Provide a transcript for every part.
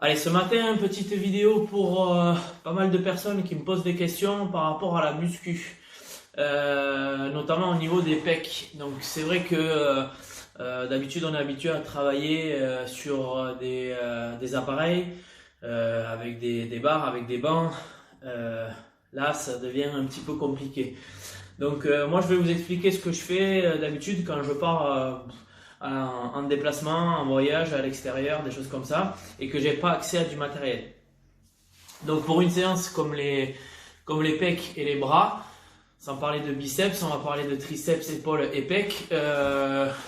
Allez, ce matin, petite vidéo pour pas mal de personnes qui me posent des questions par rapport à la muscu, notamment au niveau des pecs. Donc c'est vrai que d'habitude on est habitué à travailler sur des appareils, avec des barres, avec des bancs. Là, ça devient un petit peu compliqué. Donc moi je vais vous expliquer ce que je fais d'habitude quand je pars en déplacement, en voyage à l'extérieur, des choses comme ça, et que j'ai pas accès à du matériel. Donc pour une séance comme les pecs et les bras, sans parler de biceps, on va parler de triceps, épaules et pecs.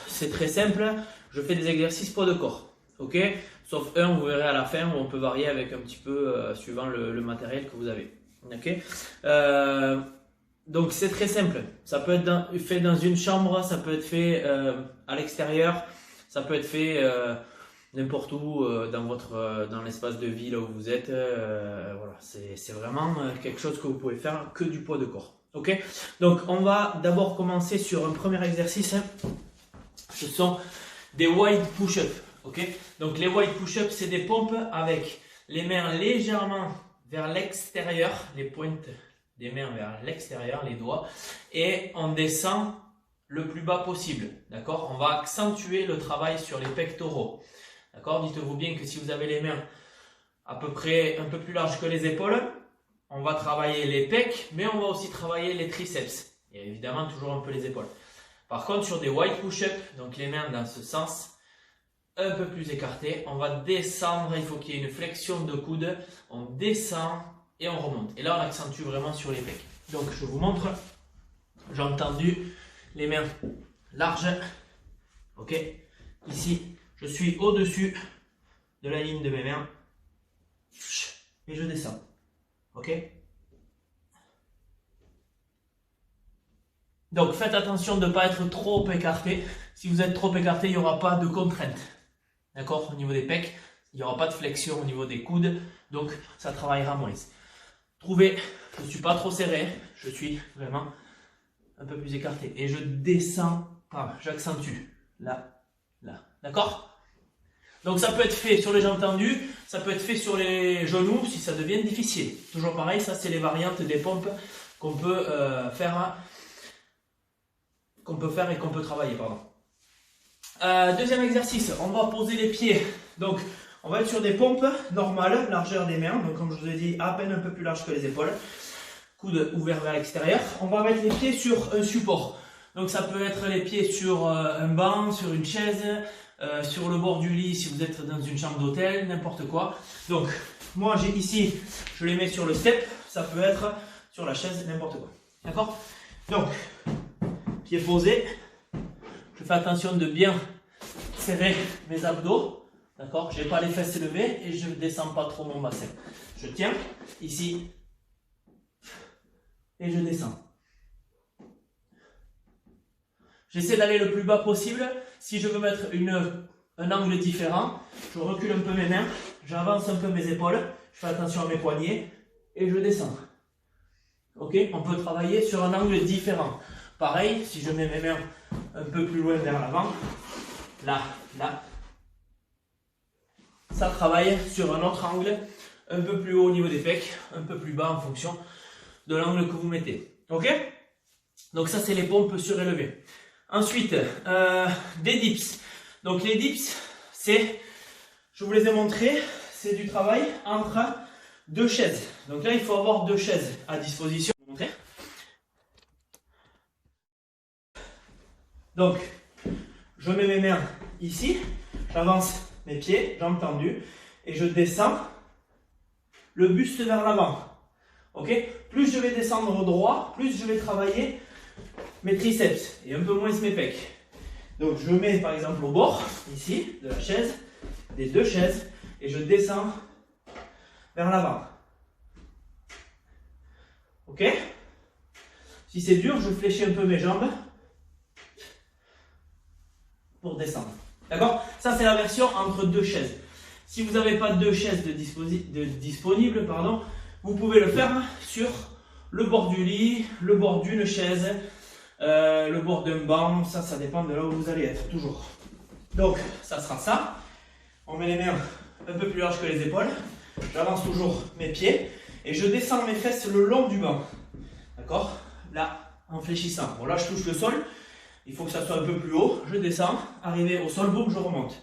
C'est très simple, je fais des exercices poids de corps, ok? Sauf un, vous verrez à la fin, où on peut varier avec un petit peu suivant le matériel que vous avez, ok? Donc c'est très simple, ça peut être fait dans une chambre, ça peut être fait à l'extérieur, ça peut être fait n'importe où dans l'espace de vie là où vous êtes. Voilà, c'est vraiment quelque chose que vous pouvez faire que du poids de corps. Ok? Donc on va d'abord commencer sur un premier exercice. Ce sont des wide push-ups. Ok? Donc les wide push-ups, c'est des pompes avec les mains légèrement vers l'extérieur, les pointes des mains vers l'extérieur, les doigts, et on descend le plus bas possible, d'accord? On va accentuer le travail sur les pectoraux, d'accord? Dites-vous bien que si vous avez les mains à peu près un peu plus larges que les épaules, on va travailler les pecs, mais on va aussi travailler les triceps, et évidemment toujours un peu les épaules. Par contre, sur des wide push-ups, donc les mains dans ce sens, un peu plus écartées, on va descendre, il faut qu'il y ait une flexion de coude, on descend, et on remonte. Et là, on accentue vraiment sur les pecs. Donc, je vous montre. J'ai entendu les mains larges. Ok. Ici, je suis au-dessus de la ligne de mes mains. Et je descends. Ok. Donc, faites attention de ne pas être trop écarté. Si vous êtes trop écarté, il n'y aura pas de contrainte. D'accord? Au niveau des pecs, il n'y aura pas de flexion au niveau des coudes. Donc, ça travaillera moins. Trouvez, je ne suis pas trop serré, je suis vraiment un peu plus écarté. Et je descends, j'accentue. Là, là. D'accord? Donc ça peut être fait sur les jambes tendues, ça peut être fait sur les genoux si ça devient difficile. Toujours pareil, ça c'est les variantes des pompes qu'on peut faire et qu'on peut travailler. Deuxième exercice, on va poser les pieds. Donc on va être sur des pompes normales, largeur des mains, donc comme je vous ai dit, à peine un peu plus large que les épaules, coude ouvert vers l'extérieur. On va mettre les pieds sur un support, donc ça peut être les pieds sur un banc, sur une chaise, sur le bord du lit si vous êtes dans une chambre d'hôtel, n'importe quoi. Donc moi j'ai ici, je les mets sur le step, ça peut être sur la chaise, n'importe quoi. D'accord? Donc, pieds posés, je fais attention de bien serrer mes abdos. D'accord, je n'ai pas les fesses levées et je ne descends pas trop mon bassin. Je tiens ici et je descends. J'essaie d'aller le plus bas possible. Si je veux mettre un angle différent, je recule un peu mes mains, j'avance un peu mes épaules, je fais attention à mes poignets et je descends. Ok, on peut travailler sur un angle différent. Pareil, si je mets mes mains un peu plus loin vers l'avant, là, là. Ça travaille sur un autre angle, un peu plus haut au niveau des pecs, un peu plus bas en fonction de l'angle que vous mettez. Ok? Donc ça c'est les pompes surélevées. Ensuite, des dips. Donc les dips, c'est, je vous les ai montrés, c'est du travail entre deux chaises. Donc là il faut avoir deux chaises à disposition. Donc, je mets mes mains ici, j'avance mes pieds, jambes tendues, et je descends le buste vers l'avant. Ok? Plus je vais descendre droit, plus je vais travailler mes triceps et un peu moins mes pecs. Donc je mets par exemple au bord, ici, de la chaise, des deux chaises, et je descends vers l'avant. Ok? Si c'est dur, je fléchis un peu mes jambes pour descendre. D'accord? Ça, c'est la version entre deux chaises. Si vous n'avez pas deux chaises disponibles, vous pouvez le faire sur le bord du lit, le bord d'une chaise, le bord d'un banc. Ça dépend de là où vous allez être, toujours. Donc, ça sera ça. On met les mains un peu plus large que les épaules. J'avance toujours mes pieds et je descends mes fesses le long du banc. D'accord? Là, en fléchissant. Bon, là, je touche le sol. Il faut que ça soit un peu plus haut. Je descends, arrivé au sol, boum, je remonte.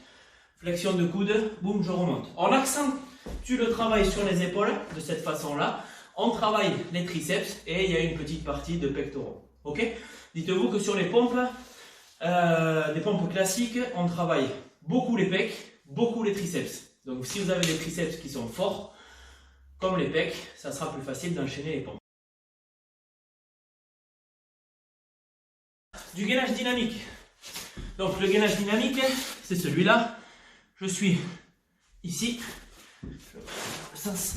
Flexion de coude, boum, je remonte. On accentue le travail sur les épaules de cette façon-là. On travaille les triceps et il y a une petite partie de pectoraux. Ok? Dites-vous que sur les pompes, des pompes classiques, on travaille beaucoup les pecs, beaucoup les triceps. Donc si vous avez des triceps qui sont forts, comme les pecs, ça sera plus facile d'enchaîner les pompes. Du gainage dynamique. Donc le gainage dynamique, c'est celui-là. Je suis ici, sens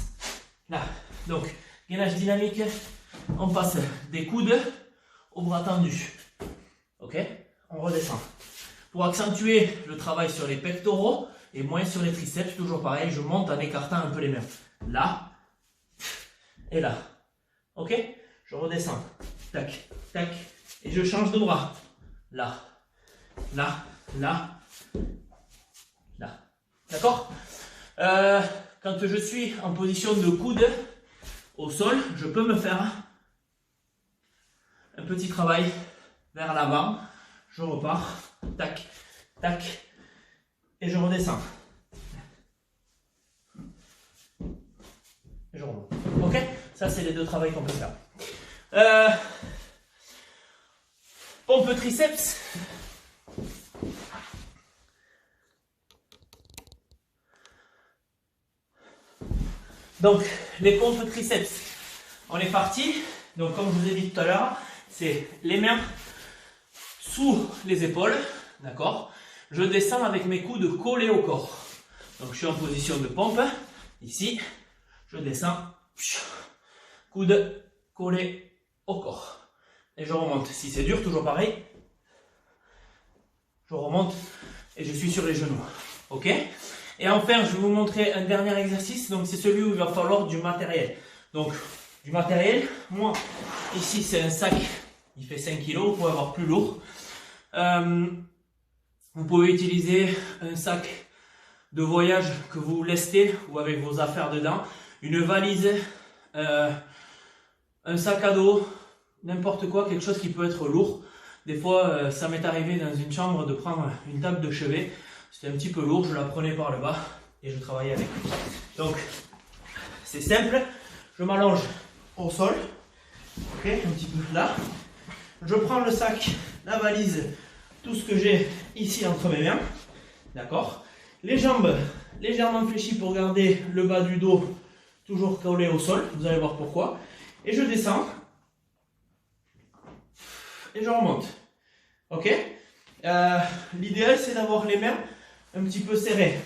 là. Donc gainage dynamique, on passe des coudes au bras tendu. Ok? On redescend. Pour accentuer le travail sur les pectoraux et moins sur les triceps, toujours pareil, je monte en écartant un peu les mains. Là et là. Ok? Je redescends. Tac, tac. Et je change de bras. Là, là, là, là. D'accord? Quand je suis en position de coude au sol, je peux me faire un petit travail vers l'avant. Je repars. Tac, tac. Et je redescends. Et je remonte. Ok? Ça, c'est les deux travails qu'on peut faire. Pompe triceps. Donc, les pompes triceps. On est parti. Donc, comme je vous ai dit tout à l'heure, c'est les mains sous les épaules. D'accord? Je descends avec mes coudes collés au corps. Donc, je suis en position de pompe. Ici, je descends. Coude collé au corps. Et je remonte. Si c'est dur, toujours pareil. Je remonte et je suis sur les genoux. Ok? Et enfin, je vais vous montrer un dernier exercice. Donc, c'est celui où il va falloir du matériel. Donc, du matériel. Moi, ici, c'est un sac. Il fait 5 kg. Vous pouvez avoir plus lourd. Vous pouvez utiliser un sac de voyage que vous lestez ou avec vos affaires dedans. Une valise. Un sac à dos. N'importe quoi, quelque chose qui peut être lourd. Des fois, ça m'est arrivé dans une chambre de prendre une table de chevet. C'était un petit peu lourd, je la prenais par le bas et je travaillais avec. Donc, c'est simple. Je m'allonge au sol. Ok, un petit peu là. Je prends le sac, la valise, tout ce que j'ai ici entre mes mains. D'accord. Les jambes légèrement fléchies pour garder le bas du dos toujours collé au sol. Vous allez voir pourquoi. Et je descends. Et je remonte. Ok? L'idéal, c'est d'avoir les mains un petit peu serrées.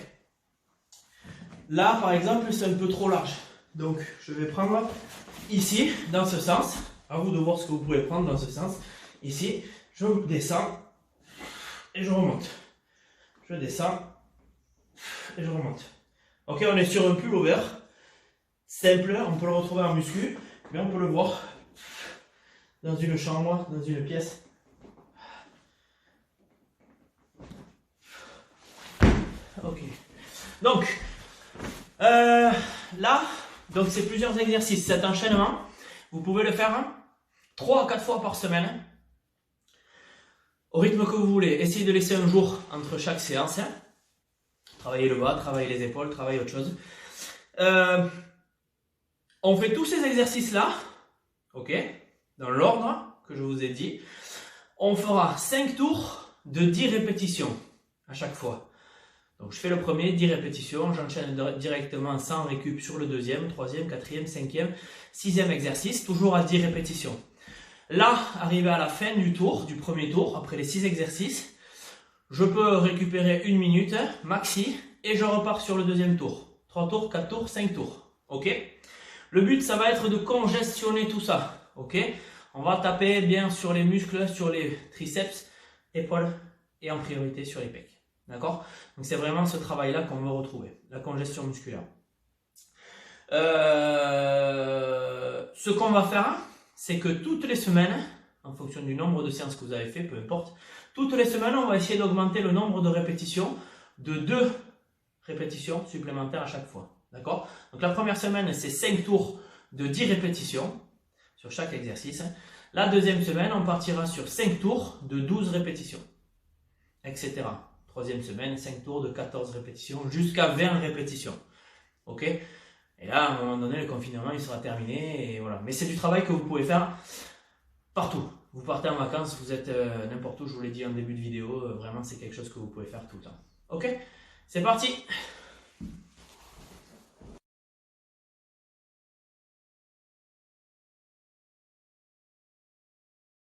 Là, par exemple, c'est un peu trop large. Donc, je vais prendre ici, dans ce sens. À vous de voir ce que vous pouvez prendre dans ce sens. Ici, je descends et je remonte. Je descends et je remonte. Ok, on est sur un pullover. Simple, on peut le retrouver en muscu, mais on peut le voir dans une chambre, dans une pièce. Ok. Donc, là, donc c'est plusieurs exercices. Cet enchaînement, vous pouvez le faire 3 à 4 fois par semaine. Au rythme que vous voulez. Essayez de laisser un jour entre chaque séance. Travaillez le bas, travaillez les épaules, travaillez autre chose. On fait tous ces exercices-là. Ok, dans l'ordre que je vous ai dit. On fera 5 tours de 10 répétitions à chaque fois. Donc je fais le premier, 10 répétitions, j'enchaîne directement sans récup sur le deuxième, troisième, quatrième, cinquième, sixième exercice, toujours à 10 répétitions. Là, arrivé à la fin du tour, du premier tour, après les 6 exercices, je peux récupérer 1 minute maxi et je repars sur le deuxième tour. 3 tours, 4 tours, 5 tours. Ok? Le but, ça va être de congestionner tout ça. Ok? On va taper bien sur les muscles, sur les triceps, épaules et en priorité sur les pecs. D'accord? Donc c'est vraiment ce travail-là qu'on veut retrouver, la congestion musculaire. Ce qu'on va faire, c'est que toutes les semaines, en fonction du nombre de séances que vous avez fait, peu importe, toutes les semaines, on va essayer d'augmenter le nombre de répétitions de 2 répétitions supplémentaires à chaque fois. D'accord? Donc la première semaine, c'est 5 tours de 10 répétitions sur chaque exercice. La deuxième semaine, on partira sur 5 tours de 12 répétitions, etc. Troisième semaine, 5 tours de 14 répétitions jusqu'à 20 répétitions. Ok? Et là, à un moment donné, le confinement, il sera terminé. Et voilà. Mais c'est du travail que vous pouvez faire partout. Vous partez en vacances, vous êtes n'importe où, je vous l'ai dit en début de vidéo. Vraiment, c'est quelque chose que vous pouvez faire tout le temps. Ok? C'est parti!